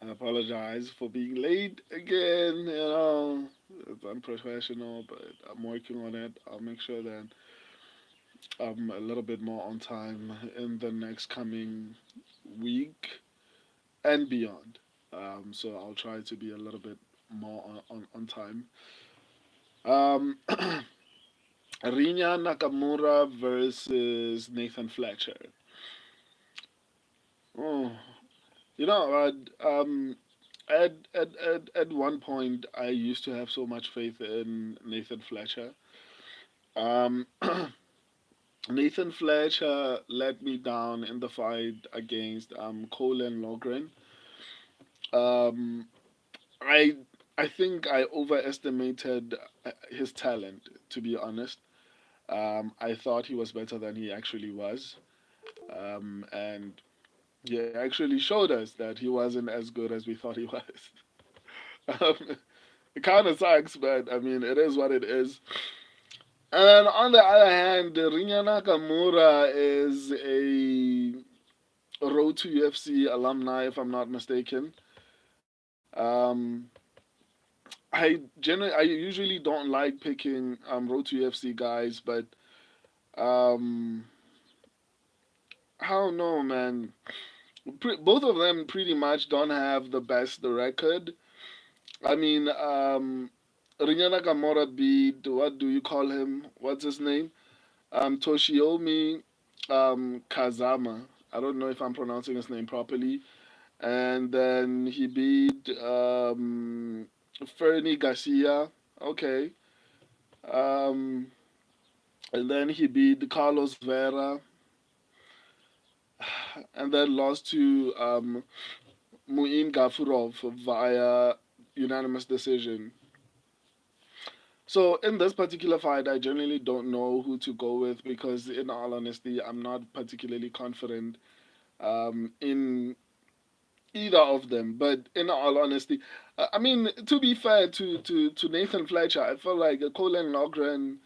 I apologize for being late again. It's unprofessional, but I'm working on it. I'll make sure that I'm a little bit more on time in the next coming week and beyond. So I'll try to be a little bit more on time. Um, Rinya Nakamura versus Nathan Fletcher. Oh, you know, at one point, I used to have so much faith in Nathan Fletcher. Um, Nathan Fletcher let me down in the fight against Colin Logren. Um, I I think I overestimated his talent. To be honest, I thought he was better than he actually was, and he actually showed us that he wasn't as good as we thought he was. Um, it kind of sucks, but I mean, it is what it is. And on the other hand, Rinya Nakamura is a Road to UFC alumni, if I'm not mistaken. Um, I usually don't like picking Road to UFC guys, but um, I don't know, man. Both of them pretty much don't have the best record. I mean, Rinya Nakamura beat, what do you call him? What's his name? Toshiomi Kazama. I don't know if I'm pronouncing his name properly. And then he beat Fernie Garcia. Okay. Um, and then he beat Carlos Vera. And then lost to Muin Gafurov via unanimous decision. So in this particular fight, I generally don't know who to go with because, in all honesty, I'm not particularly confident in either of them. But in all honesty, I mean, to be fair to Nathan Fletcher, I feel like Colin Logren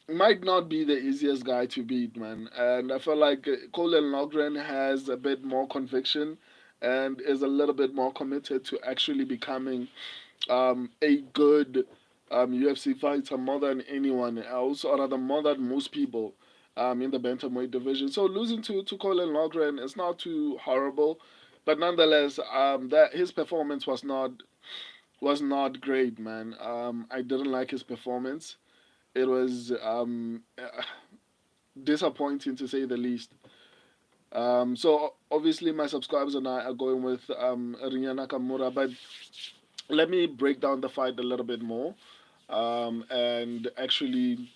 might not be the easiest guy to beat, man. And I feel like Colin Logren has a bit more conviction and is a little bit more committed to actually becoming a good UFC fighter more than anyone else, or rather more than most people in the bantamweight division. So losing to Colin Logren is not too horrible, but nonetheless, that his performance was not great, man. I didn't like his performance. It was disappointing to say the least. So obviously my subscribers and I are going with Rinya Nakamura, but let me break down the fight a little bit more and actually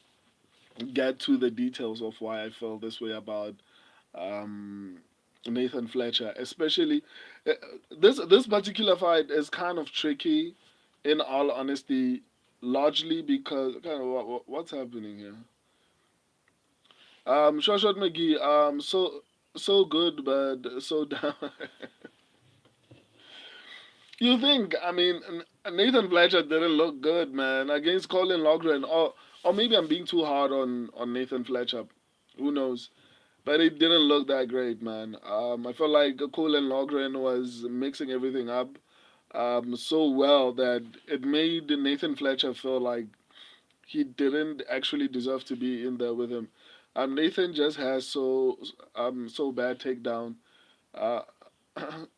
get to the details of why I feel this way about um, Nathan Fletcher. Especially uh, this particular fight is kind of tricky, in all honesty, largely because kind of what's happening here. Shoshat McGee, so good, but so down. You think? I mean, Nathan Fletcher didn't look good, man, against Colin Logren. Or maybe I'm being too hard on Nathan Fletcher. Who knows? But it didn't look that great, man. I felt like Colin Logren was mixing everything up so well that it made Nathan Fletcher feel like he didn't actually deserve to be in there with him. Nathan just has so bad takedown. Uh,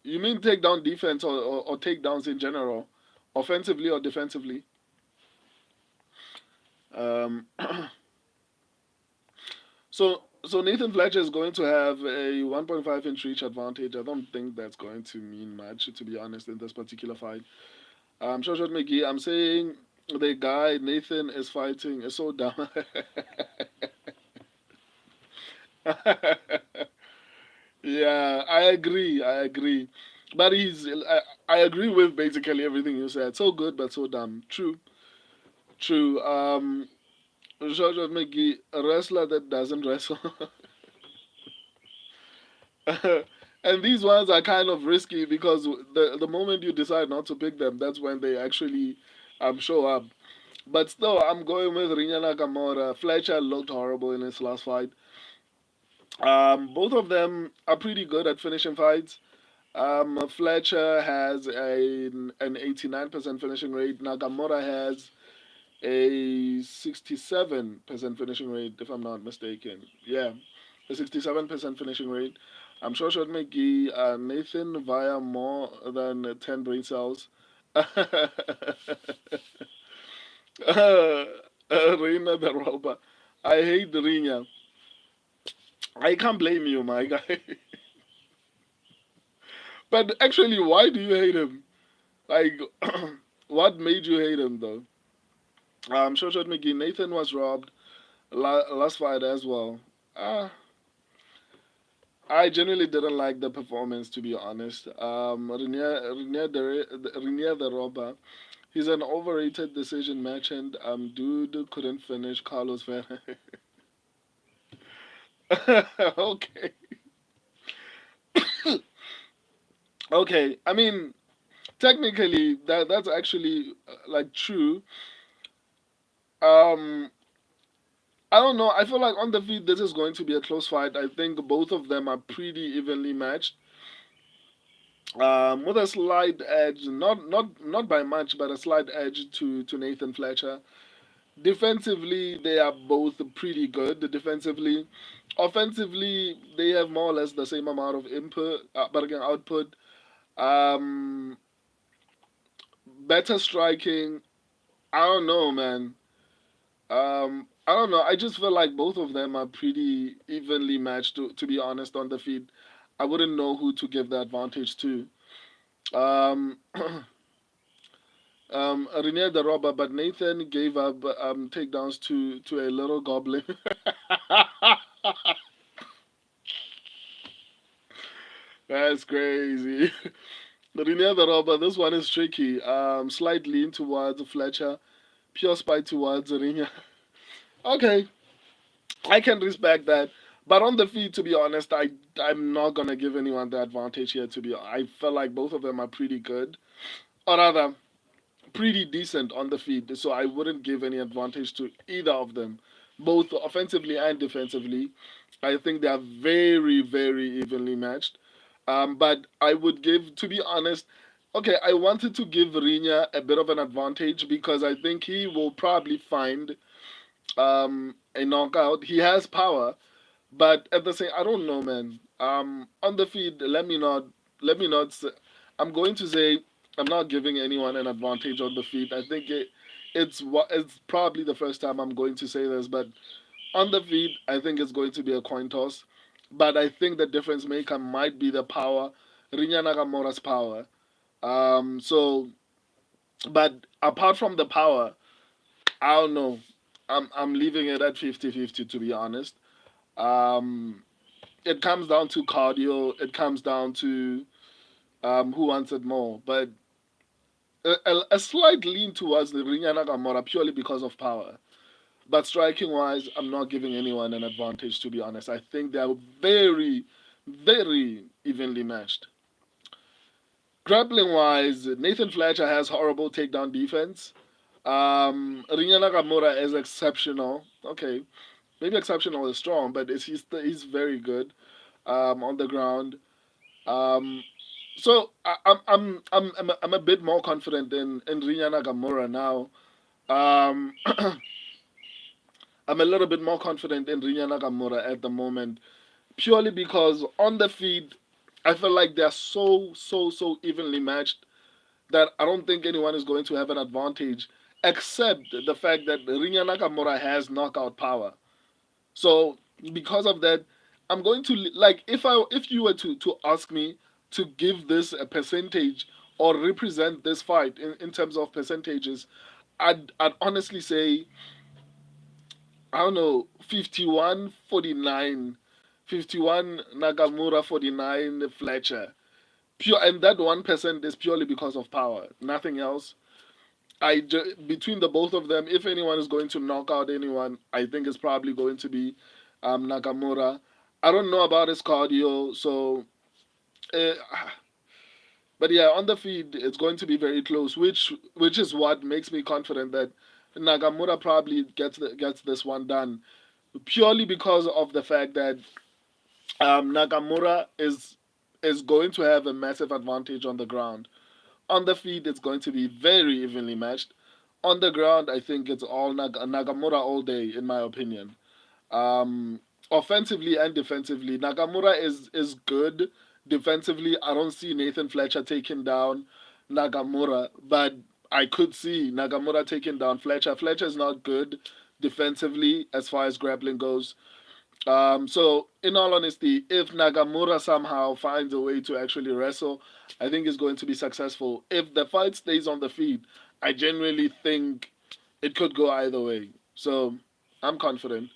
you mean takedown defense or takedowns in general, offensively or defensively? Um, so Nathan Fletcher is going to have a 1.5-inch reach advantage. I don't think that's going to mean much, to be honest, in this particular fight. Shoshat McGee, I'm saying the guy Nathan is fighting is so dumb. Yeah, I agree. I agree. But I agree with basically everything you said. So good, but so dumb. True. True. George McGee, a wrestler that doesn't wrestle. And these ones are kind of risky because the moment you decide not to pick them, that's when they actually show up. But still, I'm going with Rinya Nakamura. Fletcher looked horrible in his last fight. Both of them are pretty good at finishing fights. Fletcher has an 89% finishing rate. Nakamura has a 67% finishing rate, if I'm not mistaken. Yeah, a 67% finishing rate. I'm sure Shot McGee, Nathan via more than 10 brain cells. Reina the robber. I hate Rinya. I can't blame you, my guy. But actually, why do you hate him? Like, what made you hate him, though? Shoshat McGee, Nathan was robbed last fight as well. Uh, I genuinely didn't like the performance, to be honest. Rinya the robber, he's an overrated decision merchant. Dude couldn't finish Carlos Ferrer. Okay, okay. I mean, technically, that's actually like true. Um, I don't know. I feel like on the feet, this is going to be a close fight. I think both of them are pretty evenly matched. With a slight edge, not by much, but a slight edge to Nathan Fletcher. Defensively, they are both pretty good. Defensively, offensively, they have more or less the same amount of input, but again output. Um, Better striking. I don't know, man. I don't know. I just feel like both of them are pretty evenly matched. To be honest, on the feet, I wouldn't know who to give the advantage to. Um, Renier the robber, but Nathan gave up takedowns to a little goblin. That's crazy. Renier the robber, this one is tricky. Slight lean towards Fletcher, pure spite towards Renier. Okay, I can respect that. But on the feet, to be honest, I'm not gonna give anyone the advantage here. I feel like both of them are pretty good, or rather, pretty decent on the feet. So I wouldn't give any advantage to either of them, both offensively and defensively. I think they are very, very evenly matched. But I would give, to be honest, okay, I wanted to give Rinya a bit of an advantage because I think he will probably find a knockout. He has power, but at the same, I don't know, man. On the feed, let me not. I'm going to say I'm not giving anyone an advantage on the feed. I think it's probably the first time I'm going to say this, but on the feed, I think it's going to be a coin toss. But I think the difference maker might be the power, Rinya Nakamura's power. So, but apart from the power, I don't know. I'm leaving it at 50-50 to be honest. Um, it comes down to cardio. It comes down to who wants it more. But a slight lean towards the Rinya Nakamura purely because of power. But striking wise, I'm not giving anyone an advantage to be honest. I think they are very, very evenly matched. Grappling wise, Nathan Fletcher has horrible takedown defense. Rinya Nakamura is exceptional. Okay, maybe exceptional is strong, but he's very good on the ground. Um, so I'm a bit more confident in Rinya Nakamura now. Um, I'm a little bit more confident in Rinya Nakamura at the moment, purely because on the feed, I feel like they're so evenly matched that I don't think anyone is going to have an advantage, except the fact that Rinya Nakamura has knockout power. So because of that, I'm going to like if you were to ask me to give this a percentage or represent this fight in terms of percentages, I'd honestly say I don't know 51-49, 51 Nakamura 49 Fletcher. Pure and that 1% is purely because of power, nothing else. Between the both of them, if anyone is going to knock out anyone, I think it's probably going to be Nakamura. I don't know about his cardio, so uh, but yeah, on the feed, it's going to be very close, which is what makes me confident that Nakamura probably gets this one done purely because of the fact that Nakamura is is going to have a massive advantage on the ground. On the feet, it's going to be very evenly matched. On the ground, I think it's all Nagamura all day, in my opinion. Um, Offensively and defensively, Nagamura is good. Defensively, I don't see Nathan Fletcher taking down Nagamura, but I could see Nagamura taking down Fletcher. Fletcher is not good defensively as far as grappling goes. So, in all honesty, if Nagamura somehow finds a way to actually wrestle, I think he's going to be successful. If the fight stays on the feet, I genuinely think it could go either way. So, I'm confident.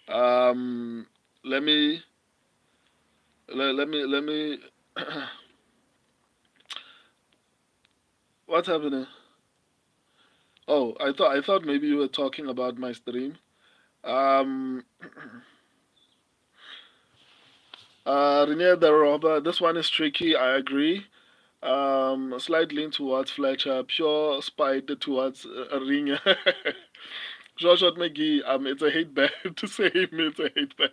Um, let me let me. What's happening? Oh, I thought maybe you were talking about my stream. Um, Rinya the robber. This one is tricky. I agree. A slight lean towards Fletcher, pure spite towards Rinya. Joshua McGee, it's a hate bad to say him. It's a hate bad.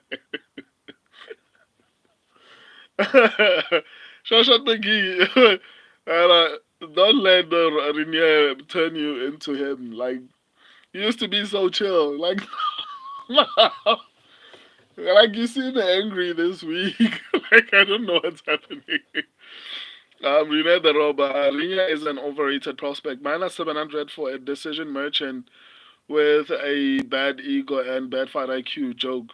Joshua McGee, don't let the Rinya turn you into him. Like, he used to be so chill. Like, like you seem angry this week. Like, I don't know what's happening. Rinya the robber. Rinya is an overrated prospect. Minus 700 for a decision merchant with a bad ego and bad fight IQ. Joke.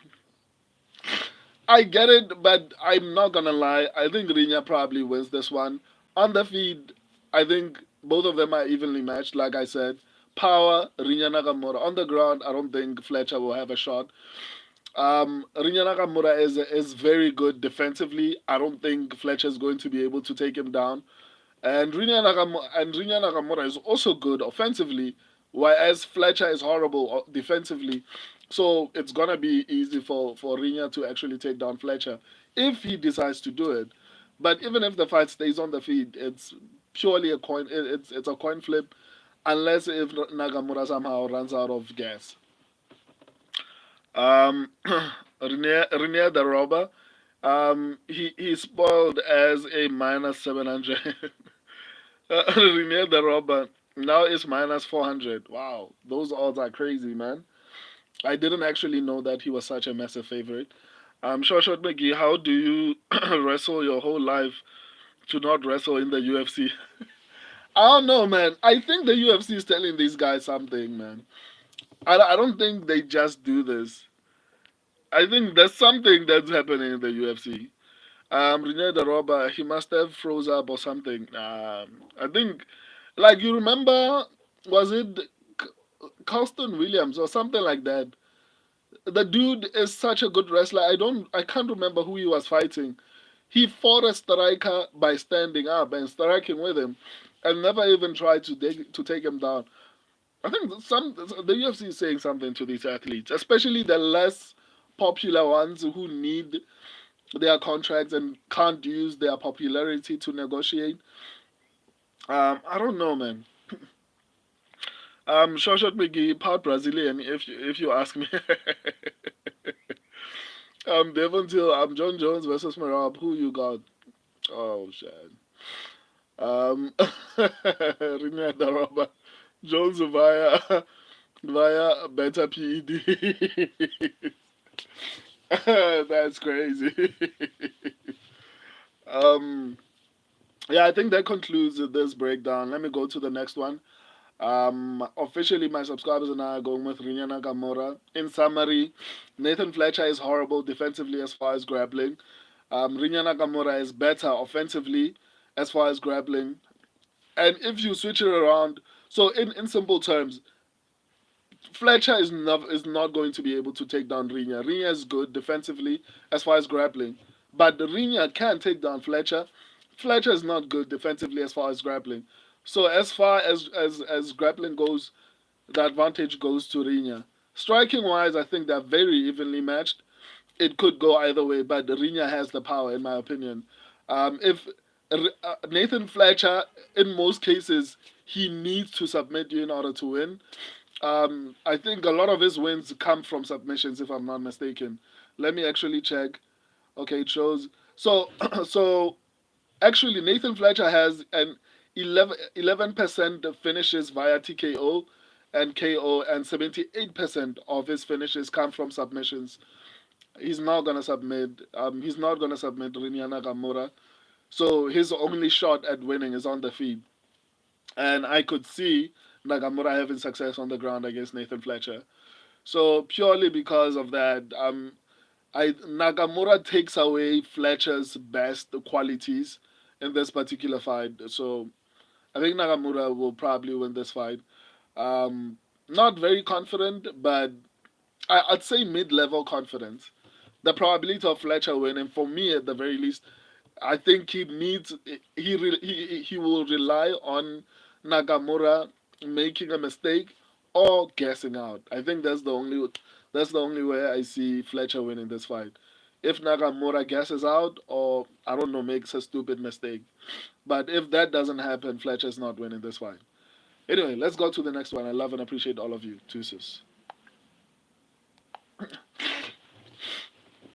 I get it, but I'm not gonna lie. I think Rinya probably wins this one. On the feed, I think both of them are evenly matched. Like I said, power Rinya Nakamura. On the ground, I don't think Fletcher will have a shot. Rinya Nakamura is very good defensively. I don't think Fletcher is going to be able to take him down. And Rinya Nakamura is also good offensively, whereas Fletcher is horrible defensively. So it's gonna be easy for Rinya to actually take down Fletcher if he decides to do it. But even if the fight stays on the feet, it's purely a coin. It's a coin flip, unless if Nagamura somehow runs out of gas. Um, Renier the robber. He's spoiled as a minus 700. Renier the robber now is minus 400. Wow, those odds are crazy, man. I didn't actually know that he was such a massive favorite. Short McGee, how do you wrestle your whole life to not wrestle in the UFC? I don't know, man. I think the UFC is telling these guys something, man. I don't think they just do this. I think there's something that's happening in the UFC. Rene the robber, he must have froze up or something. I think, like you remember, was it Carlston Williams or something like that? The dude is such a good wrestler. I can't remember who he was fighting. He fought a striker by standing up and striking with him, and never even tried to take him down. I think the UFC is saying something to these athletes, especially the less popular ones who need their contracts and can't use their popularity to negotiate. I don't know, man. Shoshat McGee, part Brazilian, if you ask me. Devon Till, John Jones versus Marab. Who you got? Oh shit. Rinya Daraba. Jones via Beta PED. That's crazy. um, yeah, I think that concludes this breakdown. Let me go to the next one. Officially, my subscribers and I are going with Rinya Nakamura. In summary, Nathan Fletcher is horrible defensively as far as grappling. Rinya Nakamura is better offensively as far as grappling. And if you switch it around, so in simple terms, Fletcher is not going to be able to take down Rinya. Rinya is good defensively as far as grappling, but Rinya can take down Fletcher. Fletcher is not good defensively as far as grappling. So as far as grappling goes, the advantage goes to Rinya. Striking wise, I think they're very evenly matched. It could go either way, but Rinya has the power, in my opinion. If Nathan Fletcher, in most cases, he needs to submit you in order to win. I think a lot of his wins come from submissions, if I'm not mistaken. Let me actually check. Okay, it shows. So so actually, Nathan Fletcher has an 11% of finishes via TKO and KO, and 78% of his finishes come from submissions. He's not gonna submit. He's not gonna submit Rinya Nakamura. So his only shot at winning is on the feet, and I could see Nakamura having success on the ground against Nathan Fletcher. So purely because of that, Nakamura takes away Fletcher's best qualities in this particular fight. So I think Nakamura will probably win this fight. Um, Not very confident, but I'd say mid-level confidence. The probability of Fletcher winning, for me at the very least, I think he will rely on Nakamura making a mistake or guessing out. I think that's the only way I see Fletcher winning this fight. If Nakamura guesses out or I don't know makes a stupid mistake, but if that doesn't happen, Fletcher's not winning this fight. Anyway, let's go to the next one. I love and appreciate all of you. Deuces.